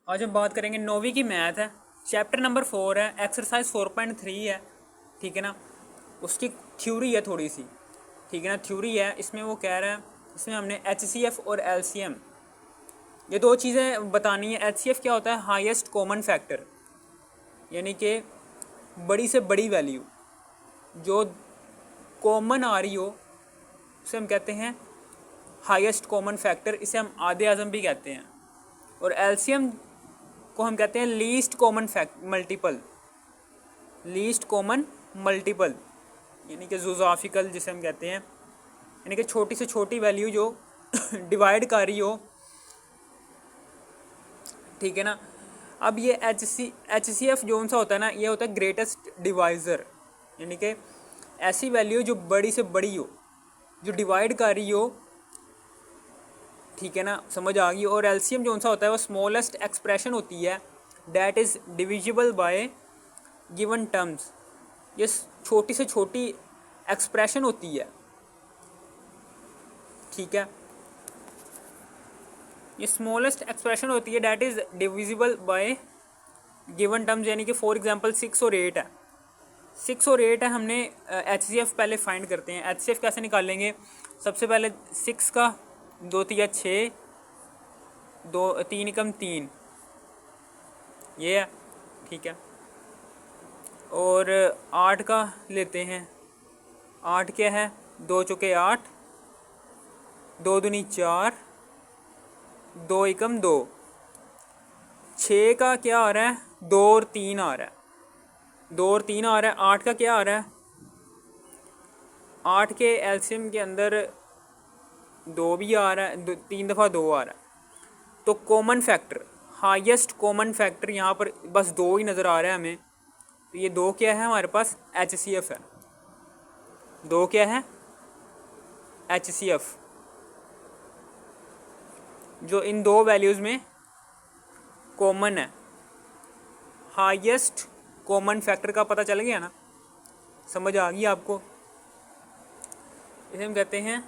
आज हम बात करेंगे 9वीं की मैथ है, चैप्टर नंबर 4 है, एक्सरसाइज 4.3 है। ठीक है ना। उसकी थ्योरी है थोड़ी सी। ठीक है ना, थ्योरी है। इसमें वो कह रहा है, इसमें हमने HCF और LCM ये दो चीज़ें बतानी है। HCF क्या होता है? हाईएस्ट कॉमन फैक्टर, यानी कि बड़ी से बड़ी वैल्यू जो कॉमन आ रही हो उसे हम कहते हैं हाईएस्ट कॉमन फैक्टर। इसे हम आधे आज़म भी कहते हैं। और LCM को हम कहते हैं least common multiple. Least common multiple यानी कि ज़ुज़ाफिकल जिसे हम कहते हैं, यानी कि छोटी से छोटी वैल्यू जो डिवाइड कर रही हो। ठीक है ना। अब ये HCF जो सा होता है ना, ये होता है ग्रेटेस्ट डिवाइज़र, यानी कि ऐसी वैल्यू जो बड़ी से बड़ी हो, जो डिवाइड कर रही हो। ठीक है ना, समझ आ गई। और LCM जो सा होता है वो स्मॉलेस्ट एक्सप्रेशन होती है, that is divisible by given terms. ये छोटी से छोटी एक्सप्रेशन होती है। ठीक है, ये स्मॉलेस्ट एक्सप्रेशन होती है, that is divisible by given terms. यानी कि फॉर एग्जांपल 6 और 8 है। 6 और 8 है, हमने HCF पहले फाइंड करते हैं। HCF कैसे निकालेंगे? सबसे पहले 6 का 2 3 6, 2 3 एकम 3, ये है। ठीक है। और 8 का लेते हैं। 8 क्या है? 2 चौके 8, 2 दूनी 4, 2 एकम 2। 6 का क्या आ रहा है? 2 और 3 आ रहा है। 2 और 3 आ रहा है। 8 का क्या आ रहा है? 8 के एलसीएम के अंदर 2 भी आ रहा है, 3 दफ़ा 2 आ रहा है। तो common factor, highest common factor यहाँ पर बस 2 ही नज़र आ रहा है हमें। तो ये 2 क्या है हमारे पास? HCF है। 2 क्या है? HCF, जो इन दो वैल्यूज़ में कॉमन है। हाईएस्ट कॉमन फैक्टर का पता चल गया ना, समझ आ गई आपको? इसे हम कहते हैं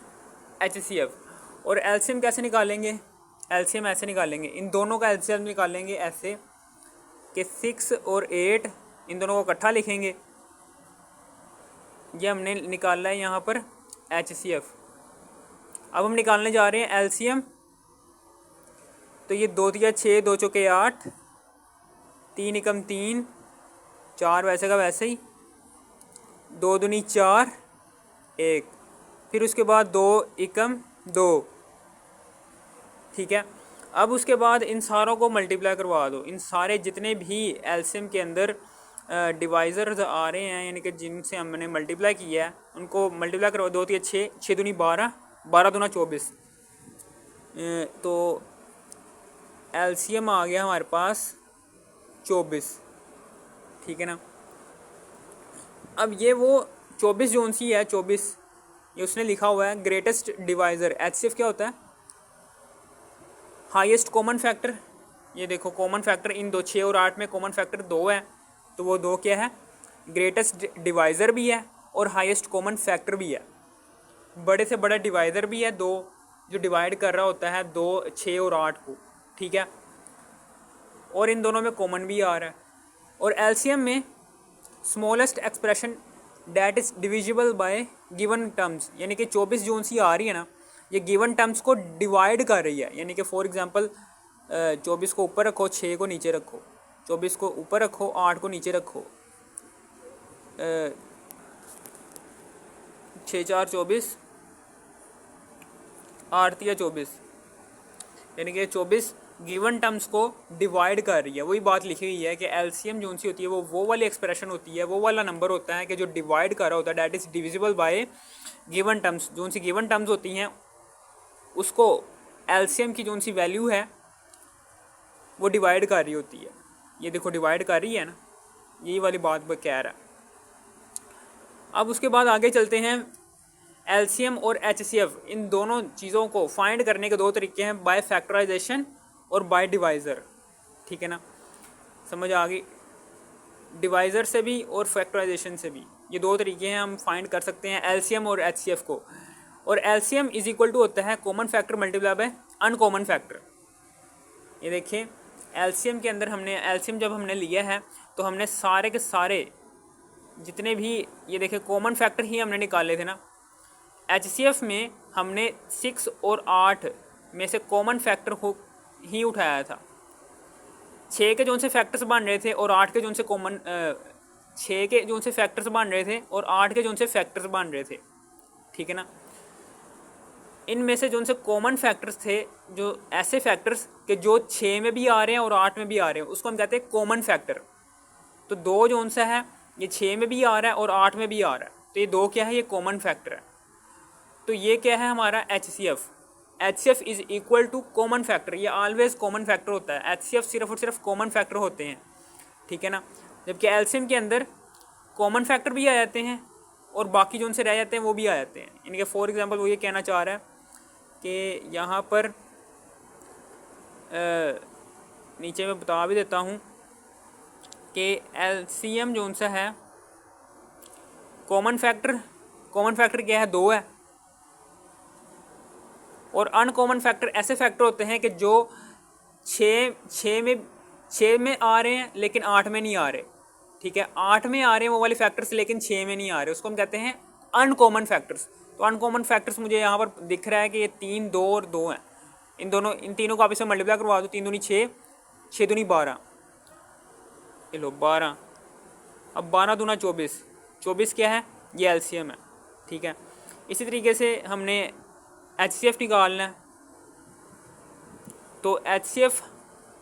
HCF। और एलसीएम कैसे निकालेंगे? एलसीएम ऐसे निकालेंगे, इन दोनों का एलसीएम निकालेंगे ऐसे कि 6 और 8, इन दोनों को इकट्ठा लिखेंगे। ये हमने निकाला है यहाँ पर HCF। अब हम निकालने जा रहे हैं LCM। तो ये 2 3 6, 2 चौके 8, 3 एकम 3, 4 वैसे का वैसे ही, 2 दूनी 4, 1, फिर उसके बाद 2 एकम 2। ठीक है। अब उसके बाद इन सारों को मल्टीप्लाई करवा दो। इन सारे जितने भी एलसीएम के अंदर डिवाइज़र्स आ रहे हैं, यानी कि जिनसे हमने मल्टीप्लाई किया है, उनको मल्टीप्लाई करवा। 2 3 6, 6 दूनी 12, 12 दूना 24। तो एलसीएम आ गया हमारे पास 24। ठीक है ना। अब ये वो 24 जोन सी है, 24 ये उसने लिखा हुआ है ग्रेटेस्ट डिवाइज़र। HCF क्या होता है? Highest common factor. ये देखो कॉमन फैक्टर इन 2 6 और 8 में कॉमन फैक्टर 2 है। तो वो 2 क्या है? ग्रेटेस्ट डिवाइज़र भी है और हाईएस्ट कॉमन फैक्टर भी है। बड़े से बड़ा डिवाइज़र भी है 2, जो डिवाइड कर रहा होता है 2 6 और 8 को। ठीक है। और इन दोनों में कॉमन भी आ रहा है। और एलसीएम में smallest expression that is divisible by given terms, यानी कि 24 जोन सी आ रही है ना, ये गिवन टर्म्स को डिवाइड कर रही है। यानी कि फॉर एग्जांपल 24 को ऊपर रखो, 6 को नीचे रखो, 24 को ऊपर रखो, 8 को नीचे रखो, 6 4 24, 8 3 24, यानी कि 24 गिवन टर्म्स को डिवाइड कर रही है। वही बात लिखी हुई है कि एलसीएम जो सी होती है वो वाली एक्सप्रेशन होती है, वो वाला नंबर होता है कि जो डिवाइड कर रहा होता है, that is divisible by given terms. जो सी गिवन टर्म्स होती हैं उसको एलसीएम की जो सी वैल्यू है वो डिवाइड कर रही होती है। ये देखो डिवाइड कर रही है ना, यही वाली बात कह रहा है। अब उसके बाद आगे चलते हैं। एलसीएम और HCF इन दोनों चीज़ों को फाइंड करने के दो तरीके हैं, बाय फैक्टराइजेशन और बाय डिवाइज़र। ठीक है ना, समझ आ गई? डिवाइज़र से भी और फैक्टराइजेशन से भी, ये दो तरीके हैं, हम फाइंड कर सकते हैं एलसीएम और HCF को। और एलसीएम इज इक्वल टू होता है common factor multiply by uncommon factor. ये देखिए एलसीएम के अंदर हमने एलसीएम जब हमने लिया है तो हमने सारे के सारे जितने भी ये देखे कॉमन फैक्टर ही हमने निकाले थे ना। एचसीएफ में हमने 6 और 8 में से कॉमन फैक्टर ही उठाया था। 6 के जो उनसे फैक्टर्स बन रहे थे और 8 के जो उनसे कॉमन 6 के जो उनसे फैक्टर्स बन रहे थे और 8 के जो उनसे फैक्टर्स बन रहे थे, ठीक है ना। इनमें से जो उनसे कॉमन फैक्टर्स थे, जो ऐसे फैक्टर्स कि जो 6 में भी आ रहे हैं और 8 में भी आ रहे हैं, उसको हम कहते हैं कॉमन फैक्टर। तो 2 जो उनसे है ये 6 में भी आ रहा है और 8 में भी आ रहा है, तो ये 2 क्या है, ये कॉमन फैक्टर है। तो ये क्या है हमारा HCF। HCF is equal to common factor, ये ऑलवेज कॉमन फैक्टर होता है। HCF सिर्फ और सिर्फ कॉमन फैक्टर होते हैं, ठीक है ना। जबकि एलसीएम के अंदर कॉमन फैक्टर भी आ जाते हैं और बाकी जो उनसे रह जाते हैं वो भी आ जाते हैं। इनके फॉर एग्जांपल वो ये कहना चाह रहा है कि यहाँ पर नीचे मैं बता भी देता हूँ कि एलसीएम जो उनसे है कॉमन फैक्टर क्या है, 2 है। और अनकॉमन फैक्टर ऐसे फैक्टर होते हैं कि जो 6 में आ रहे हैं लेकिन 8 में नहीं आ रहे, ठीक है। 8 में आ रहे हैं वो वाले फैक्टर्स लेकिन 6 में नहीं आ रहे, उसको हम कहते हैं अनकॉमन फैक्टर्स। तो अनकॉमन फैक्टर्स मुझे यहाँ पर दिख रहा है कि ये 3, 2 और 2 हैं। इन तीनों को आप इसमें मल्टीप्लाई करवा दो, 3 दूनी 6, 6 दूनी 12, ये लो 12। अब 12 दूना 24, 24 क्या है, ये एलसीएम है, ठीक है। इसी तरीके से हमने HCF निकालना है। तो HCF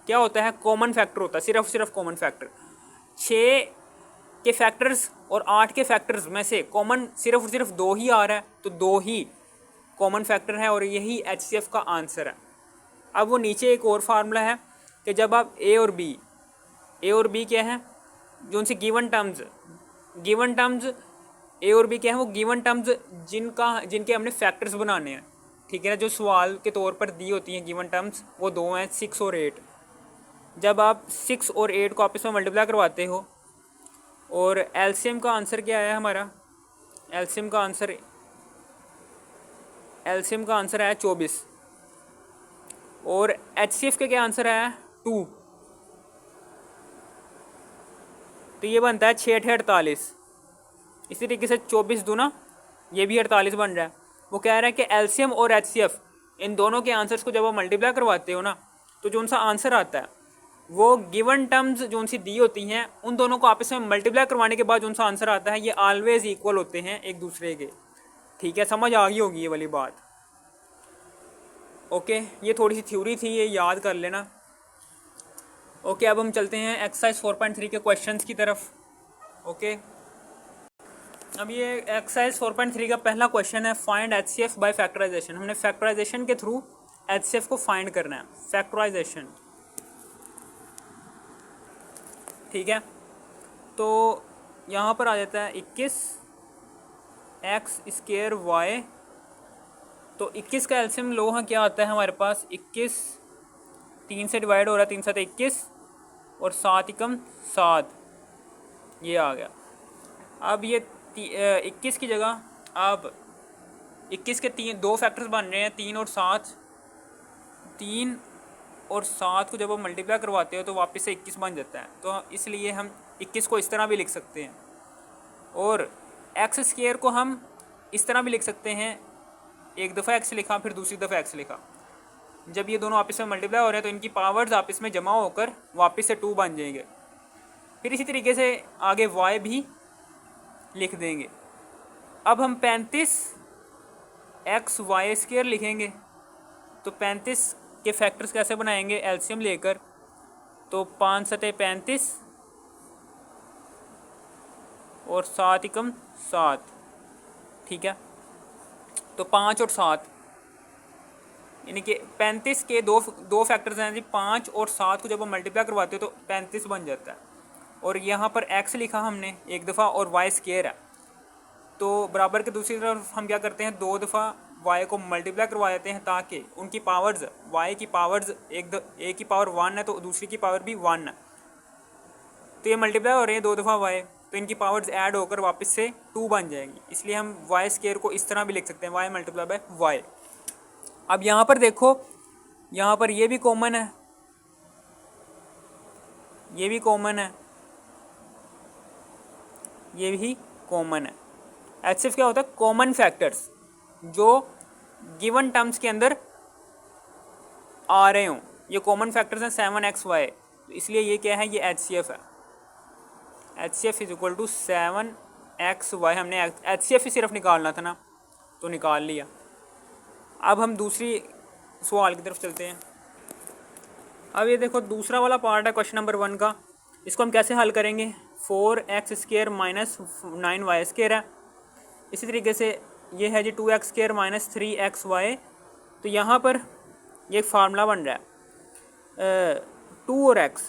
क्या होता है, कॉमन फैक्टर होता है, सिर्फ कॉमन फैक्टर। 6 के फैक्टर्स और 8 के फैक्टर्स में से कॉमन सिर्फ 2 ही आ रहा है, तो 2 ही कॉमन फैक्टर है और यही HCF का आंसर है। अब वो नीचे एक और फार्मूला है कि जब आप ए और बी क्या है, जो उनसे गिवन टर्म्स ए और बी क्या है, वो गिवन टर्म्स जिनके हमने फैक्टर्स बनाने हैं, ठीक है ना। जो सवाल के तौर पर दी होती हैं गिवन टर्म्स, वो 2 हैं, 6 और 8। जब आप 6 और 8 को आपस में मल्टीप्लाई करवाते हो और एलसीएम का आंसर क्या है हमारा, एलसीएम का आंसर है 24 और HCF का क्या आंसर है 2। तो ये बनता है 6 8 48। इसी तरीके से 24 दूना ये भी 48 बन रहा है। वो कह रहा है कि एलसीएम और HCF इन दोनों के आंसर्स को जब आप मल्टीप्लाई करवाते हो ना, तो जो उनका आंसर आता है वो गिवन टर्म्स जो उनसी दी होती हैं उन दोनों को आपस में मल्टीप्लाई करवाने के बाद जो उनका आंसर आता है ये ऑलवेज इक्वल होते हैं एक दूसरे के, ठीक है। समझ आ गई होगी ये वाली बात, ओके। ये थोड़ी सी थ्योरी थी, ये याद कर लेना, ओके। अब हम चलते हैं एक्सरसाइज 4.3 के क्वेश्चंस की तरफ, ओके। अब ये एक्सरसाइज 4.3 का पहला क्वेश्चन है, फाइंड HCF बाय फैक्टराइजेशन। हमने फैक्टराइजेशन के थ्रू HCF को फाइंड करना है, फैक्टराइजेशन, ठीक है। तो यहाँ पर आ जाता है 21x²y। तो 21 का एलसीएम लो हाँ क्या आता है हमारे पास, 21 3 से डिवाइड हो रहा है, 3 7 21 और 7 एकम 7, ये आ गया। अब ये 21 की जगह अब 21 के 2 फैक्टर्स बन रहे हैं, 3 और 7। 3 और 7 को जब आप मल्टीप्लाई करवाते हो तो वापस से 21 बन जाता है। तो इसलिए हम 21 को इस तरह भी लिख सकते हैं और x² को हम इस तरह भी लिख सकते हैं, एक दफ़ा x लिखा फिर दूसरी दफ़ा x लिखा। जब ये दोनों आपस में मल्टीप्लाई हो रहे हैं तो इनकी पावर्स आपस में जमा होकर वापस से 2 बन जाएंगे। फिर इसी तरीके से आगे y भी लिख देंगे। अब हम 35xy² लिखेंगे। तो 35 के फैक्टर्स कैसे बनाएंगे, एलसीएम लेकर। तो 5 7 35 और 7 एकम 7, ठीक है। तो 5 और 7 यानी कि 35 के दो फैक्टर्स हैं जी, 5 और 7 को जब हम मल्टीप्लाई करवाते हो तो 35 बन जाता है। और यहाँ पर x लिखा हमने एक दफ़ा और y² है, तो बराबर के दूसरी तरफ हम क्या करते हैं, 2 दफ़ा y को मल्टीप्लाई करवा देते हैं ताकि उनकी पावर्स, y की पावर्स एक की पावर 1 है तो दूसरी की पावर भी 1 है। तो ये मल्टीप्लाई हो रहे हैं 2 दफ़ा y, तो इनकी पावर्स ऐड होकर वापस से 2 बन जाएंगी। इसलिए हम y² को इस तरह भी लिख सकते हैं, y मल्टीप्लाई बाय y। अब यहाँ पर देखो, यहाँ पर ये भी कॉमन है ये भी कॉमन है, ये भी कॉमन है। HCF क्या होता है? कॉमन फैक्टर्स जो गिवन टर्म्स के अंदर आ रहे हों, ये कॉमन फैक्टर्स हैं 7xy, तो इसलिए ये क्या है? ये HCF है। HCF is equal to 7xy। हमने HCF ही सिर्फ निकालना था ना, तो निकाल लिया। अब हम दूसरी सवाल की तरफ चलते हैं। अब ये देखो दूसरा वाला पार्ट है क्वेश्चन नंबर 1 का। इसको हम कैसे हल करेंगे? 4x² माइनस 9y² है। इसी तरीके से ये है जी 2x² माइनस 3xy। तो यहाँ पर ये एक फार्मूला बन रहा है 2 और x,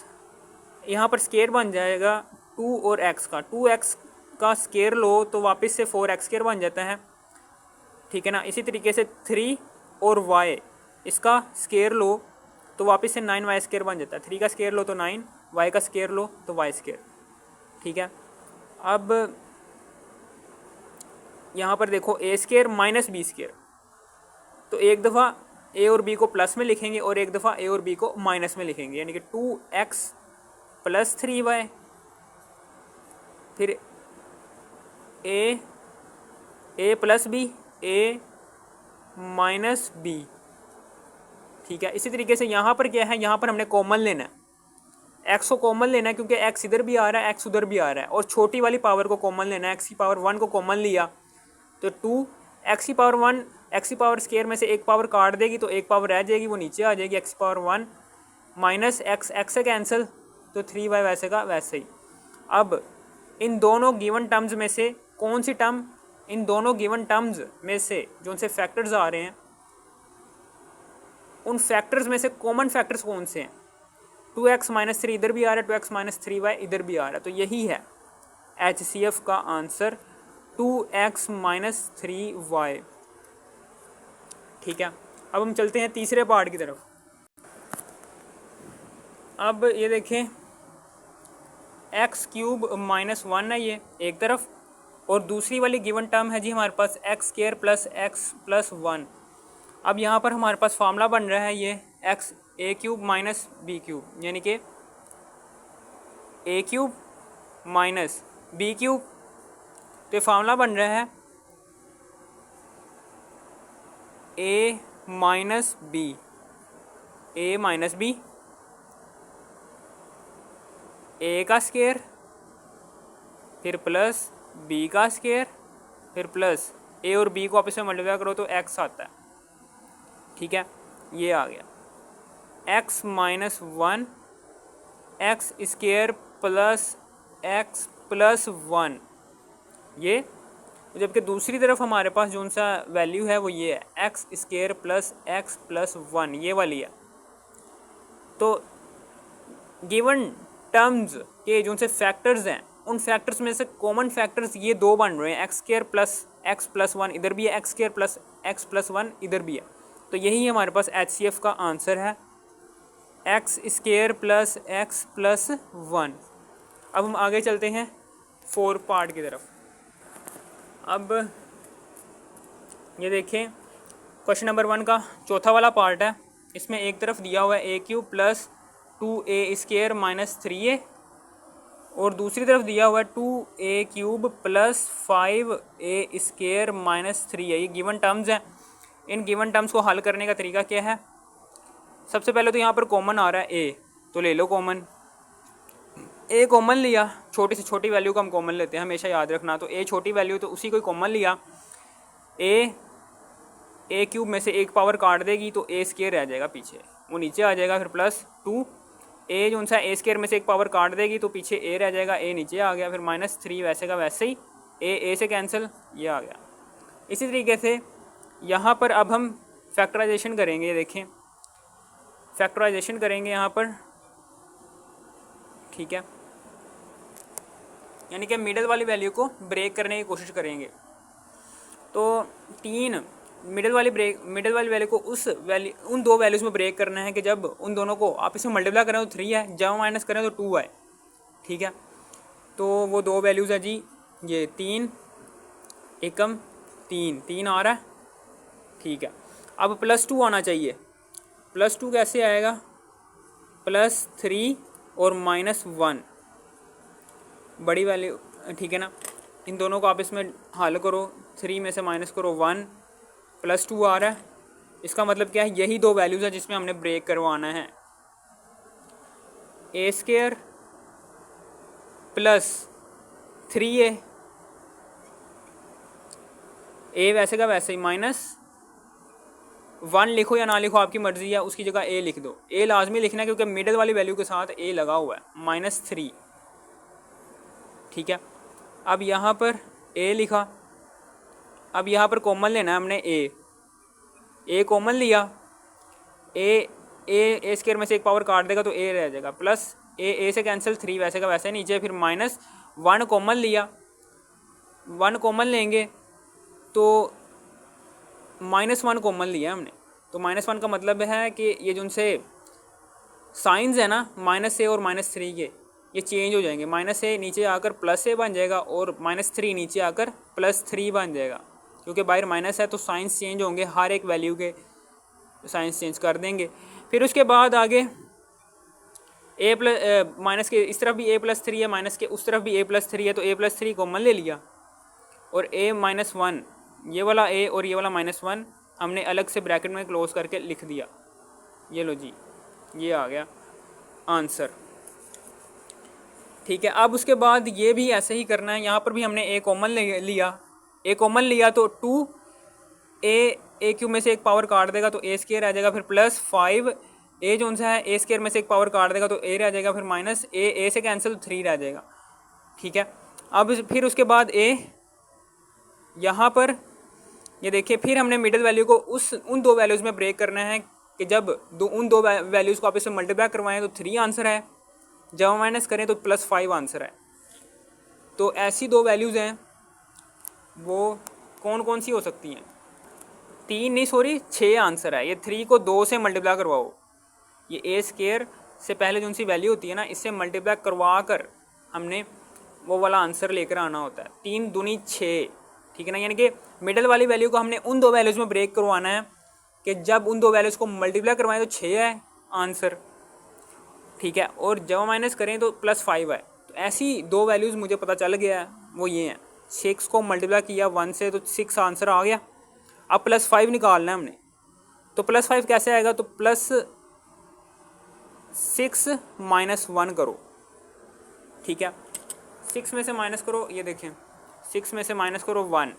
यहाँ पर स्केयर बन जाएगा 2 और x का। 2x का स्केयर लो तो वापस से 4x² बन जाता है, ठीक है ना। इसी तरीके से 3 और y, इसका स्केयर लो तो वापस से 9y² बन जाता है। 3 का स्केयर लो तो 9, y का स्केयर लो तो y², ठीक है। अब यहाँ पर देखो a² माइनस b², तो एक दफ़ा a और b को प्लस में लिखेंगे और एक दफ़ा a और b को माइनस में लिखेंगे, यानी कि 2x प्लस 3y, फिर a plus b, a minus b, ठीक है। इसी तरीके से यहाँ पर क्या है? यहाँ पर हमने कॉमन लेना है, x को कॉमन लेना है क्योंकि x इधर भी आ रहा है, x उधर भी आ रहा है, और छोटी वाली पावर को कॉमन लेना है। x की पावर 1 को कॉमन लिया तो 2, x की पावर 1, x की पावर स्केयर में से एक पावर काट देगी तो एक पावर रह जाएगी, वो नीचे आ जाएगी, x की पावर 1 माइनस x से कैंसिल, तो 3y वैसे का वैसे ही। अब इन दोनों गिवन टर्म्स में से कौन सी टर्म, इन दोनों गिवन टर्म्स में से जो उनसे फैक्टर्स आ रहे हैं, उन फैक्टर्स में से कॉमन फैक्टर्स कौन से हैं? 2x माइनस 3 इधर भी आ रहा है, 2x माइनस 3y इधर भी आ रहा है, तो यही है HCF का आंसर 2x माइनस 3y, ठीक है। अब हम चलते हैं तीसरे पार्ट की तरफ। अब ये देखें x³ माइनस 1 है ये एक तरफ, और दूसरी वाली गिवन टर्म है जी हमारे पास x² प्लस x प्लस 1। अब यहाँ पर हमारे पास फार्मूला बन रहा है ये a³ माइनस b³, यानी कि a³ माइनस b³, तो ये फार्मूला बन रहा है a minus b, a minus b, a का स्केयर, फिर प्लस b का स्केयर, फिर प्लस a और b को आपस में मल्टीप्लाई करो तो x आता है, ठीक है। ये आ गया x minus 1 x square plus x plus 1, ये। जबकि दूसरी तरफ हमारे पास जो सा वैल्यू है वो ये है x square plus x plus 1, ये वाली है। तो गिवन टर्म्स के जो से फैक्टर्स हैं, उन फैक्टर्स में से कॉमन फैक्टर्स ये दो बन रहे हैं, x² प्लस x प्लस 1 इधर भी है, x² प्लस x प्लस 1 इधर भी है, तो यही हमारे पास HCF का आंसर है x² प्लस x प्लस 1। अब हम आगे चलते हैं 4 पार्ट की तरफ। अब ये देखें क्वेश्चन नंबर 1 का चौथा वाला पार्ट है। इसमें एक तरफ दिया हुआ है a³ plus 2a² minus 3a, और दूसरी तरफ दिया हुआ है 2a³ plus 5a² minus 3a। ये गिवन टर्म्स हैं। इन गिवन टर्म्स को हल करने का तरीका क्या है? सबसे पहले तो यहाँ पर कॉमन आ रहा है a, तो ले लो कॉमन। a कॉमन लिया, छोटी से छोटी वैल्यू को हम कॉमन लेते हैं, हमेशा याद रखना। तो a छोटी वैल्यू तो उसी को कॉमन लिया। a³ में से एक पावर काट देगी तो a² रह जाएगा पीछे, वो नीचे आ जाएगा। फिर प्लस 2 a जो सा a² में से एक पावर काट देगी तो पीछे a रह जाएगा, a नीचे आ गया। फिर माइनस 3 वैसे का वैसे ही, a से कैंसिल, ये आ गया। इसी तरीके से यहाँ पर अब हम फैक्टराइजेशन करेंगे। देखें फैक्टराइजेशन करेंगे यहाँ पर, ठीक है, यानी कि मिडल वाली वैल्यू को ब्रेक करने की कोशिश करेंगे। तो 3 मिडल वाली वैल्यू को उन दो वैल्यूज़ में ब्रेक करना है कि जब उन दोनों को आपस में मल्टीप्लाई करें तो 3 है, जब माइनस करें तो 2 है, ठीक है। तो वो दो वैल्यूज़ है जी, ये 3 एकम 3 आ रहा है, ठीक है। अब प्लस 2 आना चाहिए। प्लस 2 कैसे आएगा? प्लस 3 और -1 बड़ी वैल्यू, ठीक है ना। इन दोनों को आप इसमें हल करो, 3 में से माइनस करो 1 +2 आ रहा है। इसका मतलब क्या है, यही दो वैल्यूज़ है जिसमें हमने ब्रेक करवाना है। a² + 3a, a वैसे का वैसे ही, -1 लिखो या ना लिखो आपकी मर्जी है, उसकी जगह a लिख दो। a लाजमी लिखना है क्योंकि मिडल वाली वैल्यू के साथ a लगा हुआ है, -3, ठीक है। अब यहाँ पर a लिखा, अब यहाँ पर कॉमन लेना है हमने a कॉमन लिया, a स्क्वायर में से एक पावर काट देगा तो a रह जाएगा, प्लस a से कैंसिल, 3 वैसे का वैसे नीचे, फिर -1 कॉमन लिया, 1 कॉमन लेंगे तो -1 कॉमन लिया हमने, तो -1 का मतलब है कि ये जो उनसे साइंस है ना -a और -3 के, ये चेंज हो जाएंगे। -a नीचे आकर +a बन जाएगा और -3 नीचे आकर +3 बन जाएगा, क्योंकि बाहर माइनस है तो साइंस चेंज होंगे, हर एक वैल्यू के साइंस चेंज कर देंगे। फिर उसके बाद आगे माइनस के इस तरफ भी a+3 है, माइनस के उस तरफ भी a+3 है, तो a+3 कॉमन ले लिया और a-1, ये वाला a और ये वाला -1 हमने अलग से ब्रैकेट में क्लोज करके लिख दिया। ये लो जी, ये आ गया आंसर, ठीक है। अब उसके बाद ये भी ऐसे ही करना है, यहाँ पर भी हमने a कॉमन लिया तो 2a में से एक पावर काट देगा तो a² आ जाएगा, फिर +5 a जो सा है a² में से एक पावर काट देगा तो a रह जाएगा, फिर -a से कैंसिल 3 रह जाएगा, ठीक है। अब फिर उसके बाद a यहाँ पर ये देखिए, फिर हमने मिडिल वैल्यू को उन दो वैल्यूज़ में ब्रेक करना है कि जब उन दो वैल्यूज़ को आप इससे मल्टीप्लाई करवाएं तो 3 आंसर है, जब माइनस करें तो +5 आंसर है। तो ऐसी दो वैल्यूज़ हैं, वो कौन कौन सी हो सकती हैं? 3 नहीं, सॉरी 6 आंसर है। ये 3 को 2 से मल्टीप्लाई करवाओ, ये a² से पहले जो सी वैल्यू होती है ना, इससे मल्टीप्लाई करवा कर हमने वो वाला आंसर लेकर आना होता है। 3 दूनी 6, ठीक है ना। यानी कि मिडल वाली वैल्यू को हमने उन दो वैल्यूज़ में ब्रेक करवाना है कि जब उन दो वैल्यूज़ को मल्टीप्लाई करवाएं तो 6 है आंसर, ठीक है, और जब माइनस करें तो +5 है। तो ऐसी दो वैल्यूज़ मुझे पता चल गया है, वो ये हैं। 6 को मल्टीप्लाई किया 1 से तो 6 आंसर आ गया। अब +5 निकालना है हमने, तो +5 कैसे आएगा? तो +6 -1 करो, ठीक है। 6 में से माइनस करो, ये देखें 6 में से माइनस करो 1,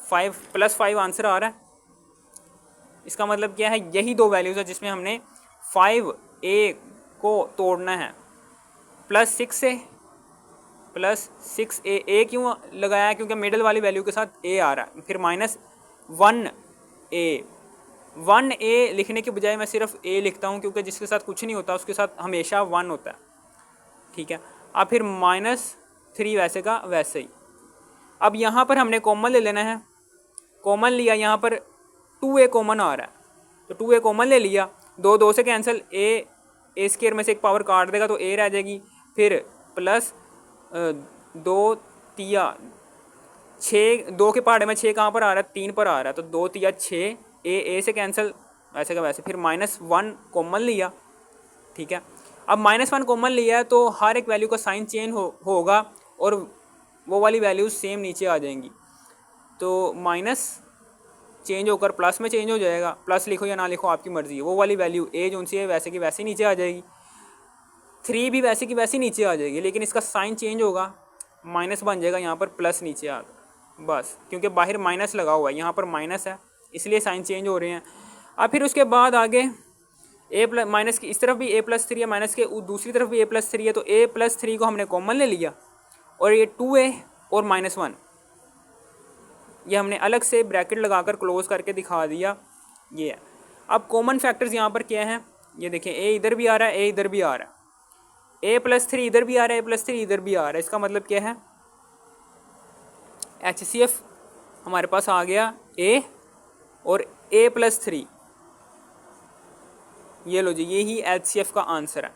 5 +5 आंसर आ रहा है। इसका मतलब क्या है, यही दो वैल्यूज़ है जिसमें हमने 5a को तोड़ना है। +6a a क्यों लगाया है? क्योंकि मिडल वाली वैल्यू के साथ a आ रहा है। फिर -1a लिखने के बजाय मैं सिर्फ a लिखता हूँ, क्योंकि जिसके साथ कुछ नहीं होता उसके साथ हमेशा 1 होता है, ठीक है। अब फिर -3 वैसे का वैसे ही। अब यहाँ पर हमने कॉमन ले लेना है, कॉमन लिया, यहाँ पर 2a कॉमन आ रहा है तो 2a कॉमन ले लिया, 2 से कैंसिल, a² में से एक पावर काट देगा तो a रह जाएगी, फिर प्लस 2 तिया 6, 2 के पहाड़े में 6 कहाँ पर आ रहा है? 3 पर आ रहा है, तो 2 तिया 6, a से कैंसिल वैसे का वैसे, फिर -1 कॉमन लिया, ठीक है। अब -1 कॉमन लिया है तो हर एक वैल्यू का साइन चेंज होगा और वो वाली वैल्यूज सेम नीचे आ जाएंगी, तो माइनस चेंज होकर प्लस में चेंज हो जाएगा। प्लस लिखो या ना लिखो आपकी मर्जी है। वो वाली वैल्यू a जो सी है वैसे की वैसे नीचे आ जाएगी, 3 भी वैसे की वैसे नीचे आ जाएगी, लेकिन इसका साइन चेंज होगा, माइनस बन जाएगा, यहाँ पर प्लस नीचे आ गया बस, क्योंकि बाहर माइनस लगा हुआ है, यहाँ पर माइनस है इसलिए साइन चेंज हो रहे हैं। अब फिर उसके बाद आगे माइनस की इस तरफ भी a+3 है, माइनस के दूसरी तरफ भी a+3 है, तो a+3 को हमने कॉमन ले लिया और ये 2a और -1 ये हमने अलग से ब्रैकेट लगाकर क्लोज करके दिखा दिया, ये है। अब कॉमन फैक्टर्स यहाँ पर क्या हैं? ये देखें, a इधर भी आ रहा है, a इधर भी आ रहा है, a+3 इधर भी आ रहा है, a+3 इधर भी आ रहा है। इसका मतलब क्या है? HCF हमारे पास आ गया a और a+3, ये लो जी, ये ही HCF का आंसर है।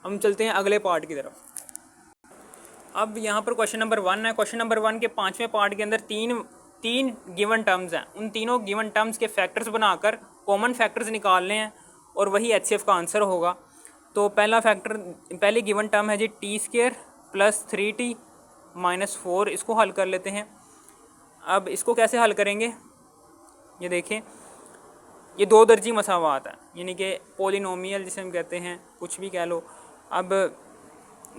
हम चलते हैं अगले पार्ट की तरफ। अब यहाँ पर क्वेश्चन नंबर 1 है। क्वेश्चन नंबर 1 के 5वें पार्ट के अंदर तीन गिवन टर्म्स हैं, उन तीनों गिवन टर्म्स के फैक्टर्स बनाकर कॉमन फैक्टर्स निकालने हैं और वही HCF का आंसर होगा। तो पहली गिवन टर्म है जी t² + 3t - 4, इसको हल कर लेते हैं। अब इसको कैसे हल करेंगे, ये देखें, ये दो दर्जी मसावात है, यानी कि पोलिनोमियल जिसे हम कहते हैं, कुछ भी कह लो। अब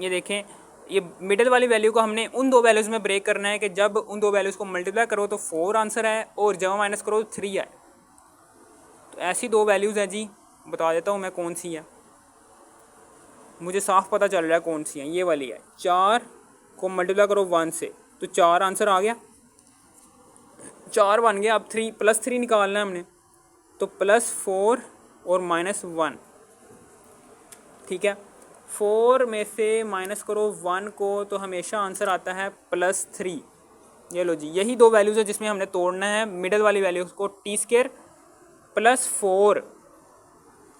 ये देखें, ये मिडिल वाली वैल्यू को हमने उन दो वैल्यूज़ में ब्रेक करना है कि जब उन दो वैल्यूज़ को मल्टीप्लाई करो तो 4 आंसर आए और जब माइनस करो तो 3 आए। तो ऐसी दो वैल्यूज़ हैं जी, बता देता हूँ मैं कौन सी है, मुझे साफ पता चल रहा है कौन सी है। ये वाली है, 4 को मल्टीप्लाई करो 1 से तो 4 आंसर आ गया, 4 बन गया। अब 3 + 3 निकालना है हमने, तो +4 और -1, ठीक है। 4 में से माइनस करो 1 को तो हमेशा आंसर आता है +3। ये लो जी, यही दो वैल्यूज़ है जिसमें हमने तोड़ना है मिडिल वाली वैल्यूज़ को। t² + 4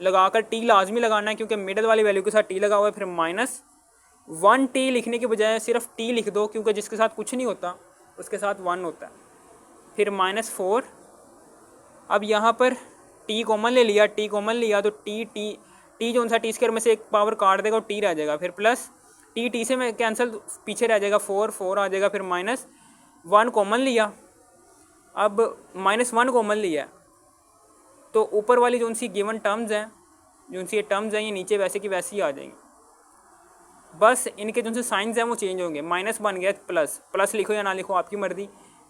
लगाकर t लाजमी लगाना है क्योंकि मिडिल वाली वैल्यू के साथ t लगा हुआ है। फिर -1t लिखने के बजाय सिर्फ t लिख दो, क्योंकि जिसके साथ कुछ नहीं होता उसके साथ 1 होता है। फिर -4, अब यहाँ पर t कॉमन ले लिया, t कॉमन लिया तो t जो सा t² में से एक पावर काट देगा और t रह जाएगा। फिर प्लस t से में कैंसिल, पीछे रह जाएगा 4 आ जाएगा। फिर -1 कॉमन लिया, अब -1 कॉमन लिया तो ऊपर वाली जो सी गिवन टर्म्स हैं, जो सी ये टर्म्स हैं, ये नीचे वैसे की वैसी आ जाएंगी, बस इनके जो से साइंस हैं वो चेंज होंगे। माइनस बन गया प्लस लिखो या ना लिखो आपकी मर्जी।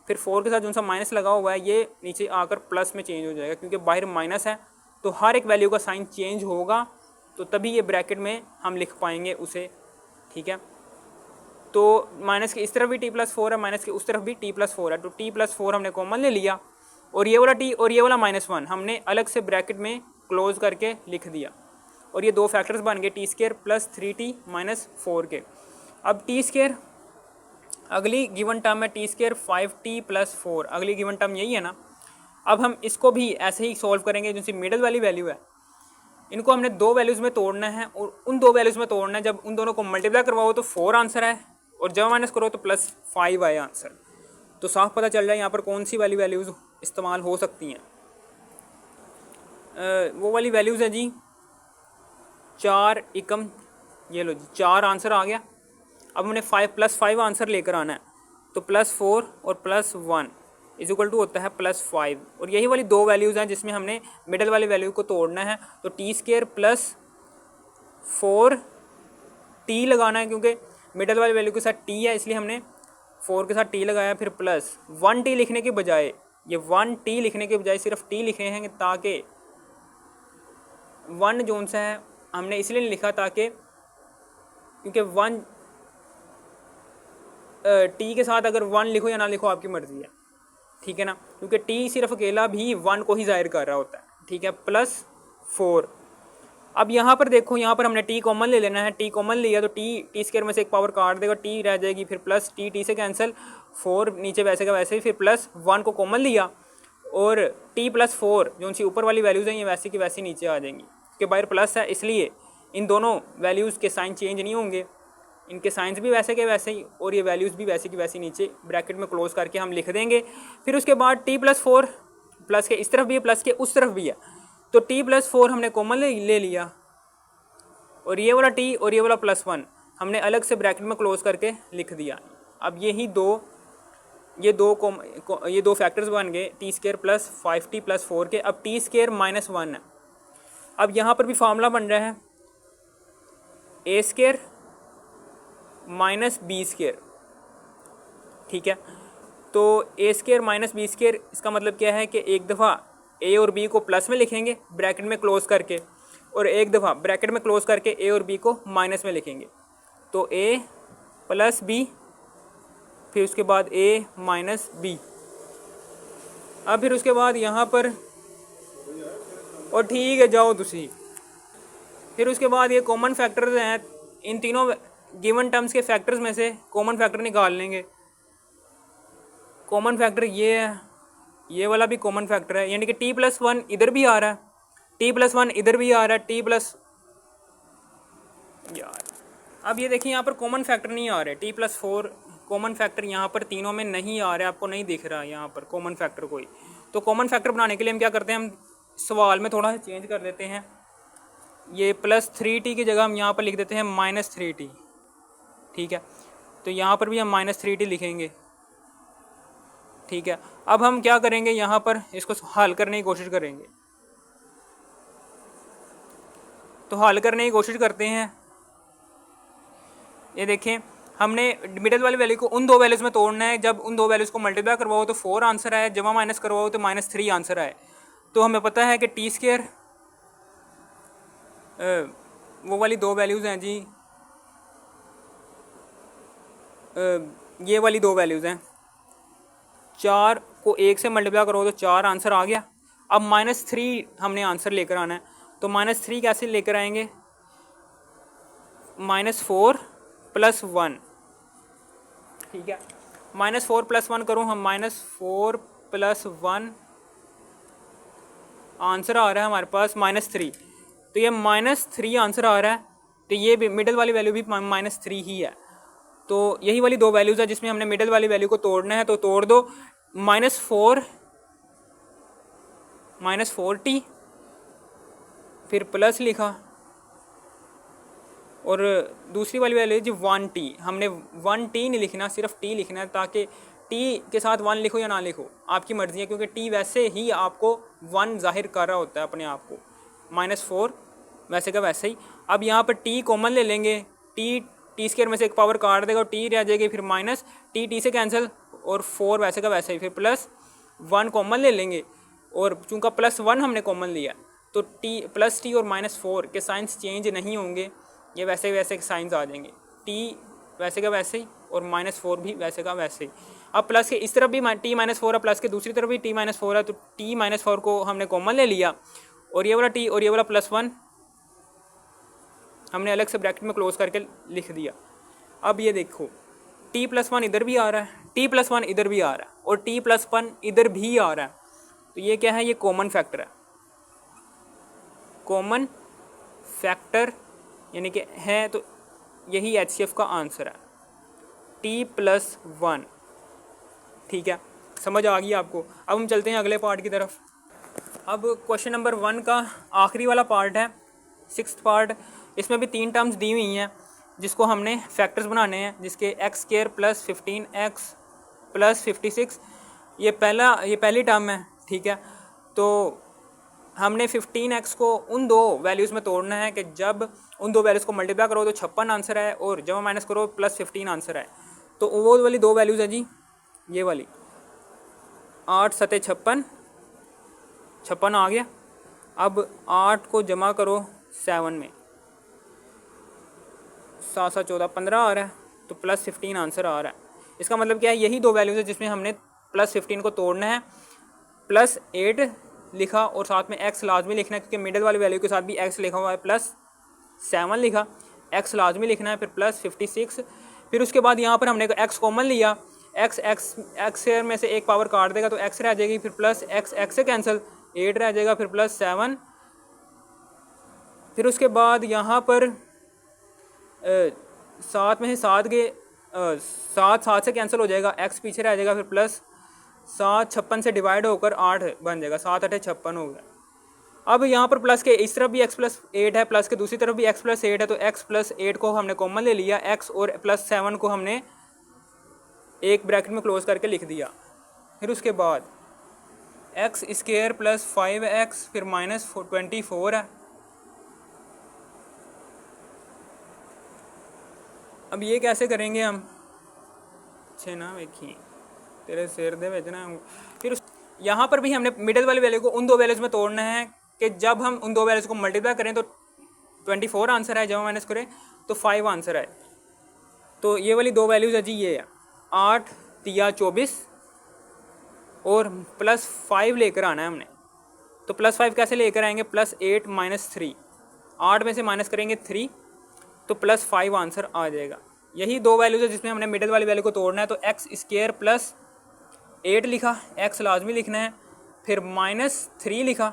फिर 4 के साथ जो सा माइनस लगा हुआ है ये नीचे आकर प्लस में चेंज हो जाएगा, क्योंकि बाहर माइनस है तो हर एक वैल्यू का साइन चेंज होगा, तो तभी ये ब्रैकेट में हम लिख पाएंगे उसे, ठीक है। तो माइनस के इस तरफ भी t+4 है, माइनस के उस तरफ भी t+4 है, तो t+4 हमने कॉमन ले लिया और ये वाला t और ये वाला -1 हमने अलग से ब्रैकेट में क्लोज करके लिख दिया, और ये दो फैक्टर्स बन गए t² + 3t - 4 के। अब t², अगली गिवन टर्म है t² 5t + 4, अगली गिवन टर्म यही है ना। अब हम इसको भी ऐसे ही सॉल्व करेंगे, जो सी मिडिल वाली वैल्यू है, इनको हमने दो वैल्यूज़ में तोड़ना है और उन दो वैल्यूज़ में तोड़ना है जब उन दोनों को मल्टीप्लाई करवाओ तो 4 आंसर आए और जब माइनस करो तो +5 आए आंसर। तो साफ पता चल रहा है यहाँ पर कौन सी वाली वैल्यूज़ इस्तेमाल हो सकती हैं। वो वाली वैल्यूज़ है जी 4 एकम, ये लो जी 4 आंसर आ गया। अब हमने +5 आंसर लेकर आना है, तो +4 और +1 = होता है +5, और यही वाली दो वैल्यूज़ हैं जिसमें हमने मिडिल वाली वैल्यू को तोड़ना है। तो t² + 4t लगाना है, क्योंकि मिडिल वाली वैल्यू के साथ t है इसलिए हमने 4 के साथ t लगाया। फिर +1t लिखने के बजाय, ये 1t लिखने के बजाय सिर्फ t लिखे हैं, ताकि 1 जोन सा है हमने इसलिए नहीं लिखा ताकि, क्योंकि 1 t के साथ अगर 1 लिखो या ना लिखो आपकी मर्ज़ी है, ठीक है ना, क्योंकि t सिर्फ अकेला भी 1 को ही ज़ाहिर कर रहा होता है, ठीक है। +4, अब यहाँ पर देखो, यहाँ पर हमने t कॉमन ले लेना है, t कॉमन लिया तो t² में से एक पावर काट देगा, t रह जाएगी, फिर प्लस t से कैंसिल, 4 नीचे वैसे का वैसे ही, फिर +1 को कॉमन लिया और t+4 जो सी ऊपर वाली वैल्यूज़ हैं ये वैसी की वैसी नीचे आ जाएंगी, कि बाहर प्लस है इसलिए इन दोनों वैल्यूज़ के साइन चेंज नहीं होंगे, इनके साइंस भी वैसे के वैसे ही और ये वैल्यूज़ भी वैसी की वैसी नीचे ब्रैकेट में क्लोज करके हम लिख देंगे। फिर उसके बाद t+4 प्लस के इस तरफ भी है, प्लस के उस तरफ भी है, तो t+4 हमने कॉमन ले लिया और ये वाला t और ये वाला +1 हमने अलग से ब्रैकेट में क्लोज करके लिख दिया। अब ये दो फैक्टर्स बन गए t² + 5t + 4 के। अब t² -1 है, अब यहाँ पर भी फार्मूला बन रहा है a² - b², ठीक है। तो a² - b², इसका मतलब क्या है कि एक दफ़ा a और b को प्लस में लिखेंगे ब्रैकेट में क्लोज करके, और एक दफ़ा ब्रैकेट में क्लोज करके a और b को माइनस में लिखेंगे। तो a + b, फिर उसके बाद a - b। अब फिर उसके बाद यहाँ पर, और ठीक है जाओ तुसी, फिर उसके बाद ये कॉमन फैक्टर्स हैं, इन तीनों गिवन टर्म्स के फैक्टर्स में से कॉमन फैक्टर निकाल लेंगे। कॉमन फैक्टर ये है, ये वाला भी कॉमन फैक्टर है, यानी कि t+1 इधर भी आ रहा है, t+1 इधर भी आ रहा है, यार अब ये देखिए यहाँ पर कॉमन फैक्टर नहीं आ रहे, t+4 कॉमन फैक्टर यहाँ पर तीनों में नहीं आ रहा है, आपको नहीं दिख रहा है यहाँ पर कॉमन फैक्टर कोई। तो कॉमन फैक्टर बनाने के लिए हम क्या करते हैं, हम सवाल में थोड़ा सा चेंज कर देते हैं। ये +3t की जगह हम यहाँ पर लिख देते हैं -3t, ठीक है। तो यहाँ पर भी हम -3t लिखेंगे, ठीक है। अब हम क्या करेंगे, यहाँ पर इसको हल करने की कोशिश करेंगे। तो हल करने की कोशिश करते हैं। ये देखें, हमने मिडिल वाली वैल्यू को उन दो वैल्यूज़ में तोड़ना है। जब उन दो वैल्यूज़ को मल्टीप्लाई करवाओ तो 4 आंसर आए, जमा माइनस करवाओ तो -3 आंसर आए। तो हमें पता है कि टी स्क्वायर, वो वाली दो वैल्यूज़ हैं जी, ये वाली दो वैल्यूज़ हैं। 4 को 1 से मल्टीप्लाई करो तो 4 आंसर आ गया। अब -3 हमने आंसर लेकर आना है। तो -3 कैसे लेकर आएंगे, -4 + 1, ठीक है। -4 + 1 करो हम, -4 + 1 आंसर आ रहा है हमारे पास -3। तो ये -3 आंसर आ रहा है। तो ये भी मिडिल वाली वैल्यू भी -3 ही है। तो यही वाली दो वैल्यूज़ है जिसमें हमने मिडिल वाली वैल्यू को तोड़ना है। तो तोड़ दो, -4t, फिर प्लस लिखा, और दूसरी वाली वैल्यू जी 1t। हमने 1t नहीं लिखना, सिर्फ t लिखना है, ताकि t के साथ 1 लिखो या ना लिखो आपकी मर्ज़ी है, क्योंकि t वैसे ही आपको 1 जाहिर कर रहा होता है अपने आप को। -4 वैसे का वैसे ही। अब यहाँ पर t कॉमन ले लेंगे, t स्क्वायर में से एक पावर काट देगा और t रह जाएगी, फिर माइनस t से कैंसिल, और 4 वैसे का वैसे ही, फिर +1 कॉमन ले लेंगे। और चूँकि +1 हमने कॉमन लिया तो +t और -4 के साइंस चेंज नहीं होंगे, ये वैसे वैसे साइंस आ जाएंगे। t वैसे का वैसे ही और -4 भी वैसे का वैसे ही। अब प्लस के इस तरफ भी t-4 है, प्लस के दूसरी तरफ भी t-4 है, तो t-4 को हमने कॉमन ले लिया, और ये वाला t और ये वाला +1 हमने अलग से ब्रैकेट में क्लोज करके लिख दिया। अब ये देखो, t+1 इधर भी आ रहा है, t+1 इधर भी आ रहा है, और t+1 इधर भी आ रहा है। तो ये क्या है, ये कॉमन फैक्टर है। कॉमन फैक्टर यानी कि है, तो यही HCF का आंसर है, t+1, ठीक है। समझ आ गई आपको। अब हम चलते हैं अगले पार्ट की तरफ। अब क्वेश्चन नंबर 1 का आखिरी वाला पार्ट है, 6th पार्ट। इसमें भी 3 टर्म्स दी हुई हैं जिसको हमने फैक्टर्स बनाने हैं, जिसके x² + 15x + 56, ये पहली टर्म है, ठीक है। तो हमने 15x को उन दो वैल्यूज़ में तोड़ना है कि जब उन दो वैल्यूज़ को मल्टीप्लाई करो तो 56 आंसर है, और जब माइनस करो +15 आंसर है। तो वो वाली दो वैल्यूज़ है जी, ये वाली 8 × 7 = 56, 56 आ गया। अब 8 को जमा करो 7 में, 7 × 7 = 14, 15 आ रहा है, तो +15 आंसर आ रहा है। इसका मतलब क्या है, यही दो वैल्यूज़ है जिसमें हमने +15 को तोड़ना है। +8 लिखा और साथ में x लाजमी लिखना है, क्योंकि मिडिल वाली वैल्यू के साथ भी x लिखा हुआ है। +7 लिखा, x लाजमी लिखना है, फिर +56। फिर उसके बाद यहाँ पर हमने x कॉमन लिया, x में से एक पावर काट देगा तो x रह जाएगी, फिर +x से कैंसिल, 8 रह जाएगा, फिर +7। फिर उसके बाद यहाँ पर 7 में से 7 के 7 से कैंसिल हो जाएगा, x पीछे रह जाएगा, फिर +7 56 से डिवाइड होकर 8 बन जाएगा, 7 × 8 = 56 हो गया। अब यहाँ पर प्लस के इस तरफ भी x + 8 है, प्लस के दूसरी तरफ भी x + 8 है, तो x + 8 को हमने कॉमन ले लिया, x और +7 को हमने एक ब्रैकेट में क्लोज करके लिख दिया। फिर उसके बाद x² + 5x, फिर -24 है। अब ये कैसे करेंगे हम, अच्छे ना देखिए तेरे सिर दे भेजना। फिर यहाँ पर भी हमने मिडिल वाली वैल्यू को उन दो वैल्यूज़ में तोड़ना है कि जब हम उन दो वैल्यूज़ को मल्टीप्लाई करें तो 24 आंसर है, जब माइनस करें तो 5 आंसर है। तो ये वाली दो वैल्यूज़ है जी, ये है 8 × 24 और +5 लेकर आना है हमने। तो +5 कैसे लेकर आएंगे, +8 - 3, 8 में से माइनस करेंगे 3, तो +5 आंसर आ जाएगा। यही दो वैल्यूज़ है जिसमें हमने मिडिल वाली वैल्यू को तोड़ना है। तो x² + 8 लिखा, x लाजमी लिखना है, फिर -3 लिखा,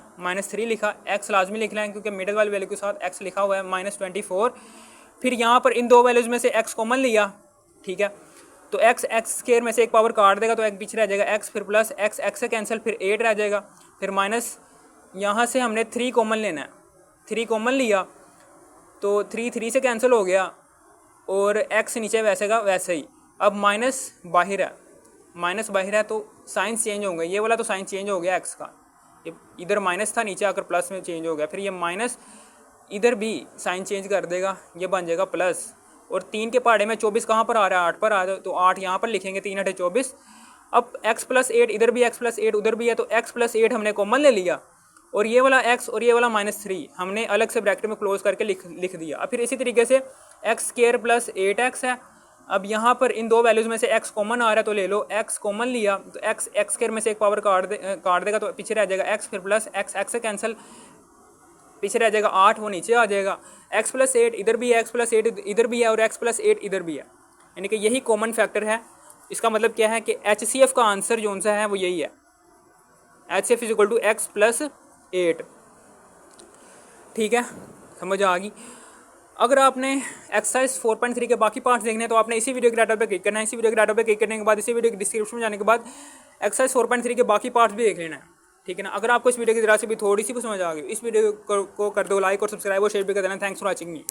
x लाजमी लिखना है क्योंकि मिडिल वाली वैल्यू के साथ x लिखा हुआ है, -24। फिर यहाँ पर इन दो वैल्यूज़ में से x कॉमन लिया, ठीक है। तो x² में से एक पावर काट देगा तो x पीछे रह जाएगा, x फिर +x से कैंसिल, फिर 8 रह जाएगा, फिर माइनस यहाँ से हमने 3 कॉमन लेना है, 3 कॉमन लिया तो 3 से कैंसिल हो गया और एक्स नीचे वैसे का वैसे ही। अब माइनस बाहर है तो साइंस चेंज होंगे, ये वाला तो साइंस चेंज हो गया एक्स का, इधर माइनस था नीचे आकर प्लस में चेंज हो गया, फिर ये माइनस इधर भी साइन चेंज कर देगा, ये बन जाएगा प्लस। और 3 के पहाड़े में 24 कहाँ पर आ रहा है, 8 पर आ रहा है, तो 8 यहाँ पर लिखेंगे, 3 8 24। अब x + 8 इधर भी, x + 8 उधर भी है, तो x + 8 हमने कॉमन ले लिया और ये वाला x और ये वाला -3 हमने अलग से ब्रैकेट में क्लोज करके लिख दिया। अब फिर इसी तरीके से x² + 8x है। अब यहाँ पर इन दो वैल्यूज़ में से x कॉमन आ रहा है तो ले लो, x कॉमन लिया तो x² में से एक पावर काट देगा तो पीछे रह जाएगा x, फिर प्लस x से कैंसिल, पीछे रह जाएगा 8, वो नीचे आ जाएगा। x + 8 इधर भी है, x + 8 इधर भी है और x + 8 इधर भी है, यानी कि यही कॉमन फैक्टर है। इसका मतलब क्या है कि HCF का आंसर जो सा है वो यही है, HCF = x + 8। ठीक है, समझ आ गई। अगर आपने एक्सरसाइज 4.3 के बाकी पार्ट्स देखने हैं तो आपने इसी वीडियो के डाटा पे क्लिक करना है। इसी वीडियो के डाटा पे क्लिक करने के बाद इसी वीडियो के डिस्क्रिप्शन में जाने के बाद एक्सरसाइज 4.3 के बाकी पार्ट्स भी देख लेना है। ठीक है ना। अगर आपको इस वीडियो की तरह से भी थोड़ी सी भी समझ आ गई, इस वीडियो को कर दो लाइक और सब्सक्राइब और शेयर भी कर देना। Thanks for watching me.